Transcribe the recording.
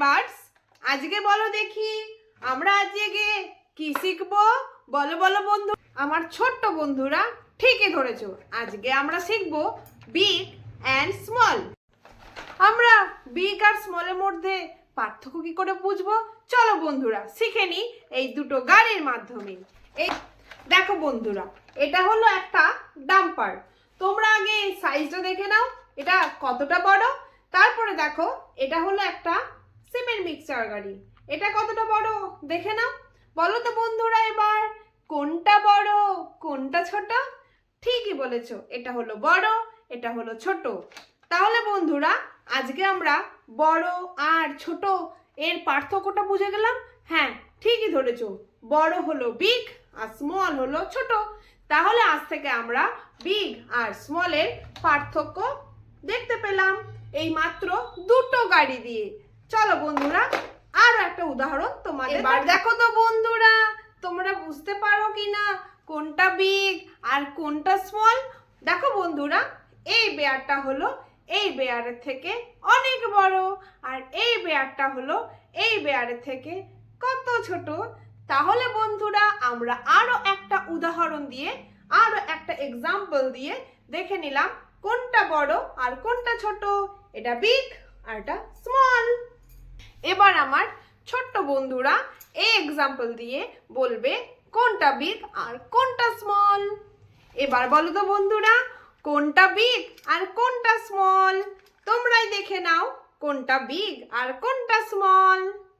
Birds, আজকে বলো দেখি আমরা আজকে কি শিখবো? বলো বলো বন্ধু, আমার ছোট্ট বন্ধুরা ঠিকই ধরেছো। আজকে আমরা শিখবো বিগ অ্যান্ড স্মল। আমরা বিগ আর স্মলের মধ্যে পার্থক্য কি করে বুঝবো? চলো বন্ধুরা শিখে নি এই দুটো গাড়ির মাধ্যমে। এই দেখো বন্ধুরা, এটা হলো একটা ডাম্পার। তোমরা আগে সাইজটা দেখে নাও, এটা কতটা বড়। তারপরে দেখো এটা হলো একটা সিমেন্ট মিক্সচার গাড়ি, এটা কতটা বড় দেখে নাও। বলো তো বন্ধুরা এবার কোনটা বড় কোনটা ছোট? ঠিকই বলেছো, এটা হলো বড়, এটা হলো ছোট। তাহলে বন্ধুরা আজকে আমরা বড় আর ছোট এর পার্থক্যটা বুঝে গেলাম। হ্যাঁ ঠিকই ধরেছো, বড় হলো বিগ আর স্মল হলো ছোট। তাহলে আজ থেকে আমরা বিগ আর স্মলের পার্থক্য দেখতে পেলাম এই মাত্র দুটো গাড়ি দিয়ে। চলো বন্ধুরা আরো একটা উদাহরণ তোমাদের। এবার দেখো তো বন্ধুরা, তোমরা বুঝতে পারো কিনা কোনটা বিগ আর কোনটা স্মল? দেখো বন্ধুরা, এই বেয়ারটা হলো এই বেয়ারের থেকে অনেক বড়, আর এই বেয়ারটা হলো এই বেয়ারের থেকে কত ছোট। তাহলে বন্ধুরা আমরা আরো একটা উদাহরণ দিয়ে, আরো একটা এক্সাম্পল দিয়ে দেখে নিলাম কোনটা বড় আর কোনটা ছোট। এটা বিগ আর এটা স্মল। এবার আমার ছোট্ট বন্ধুরা এই এক্সাম্পল দিয়ে বলবে কোনটা বিগ আর কোনটা স্মল। এবার বলো তো বন্ধুরা কোনটা বিগ আর কোনটা স্মল? তোমরাই দেখে নাও কোনটা বিগ আর কোনটা স্মল।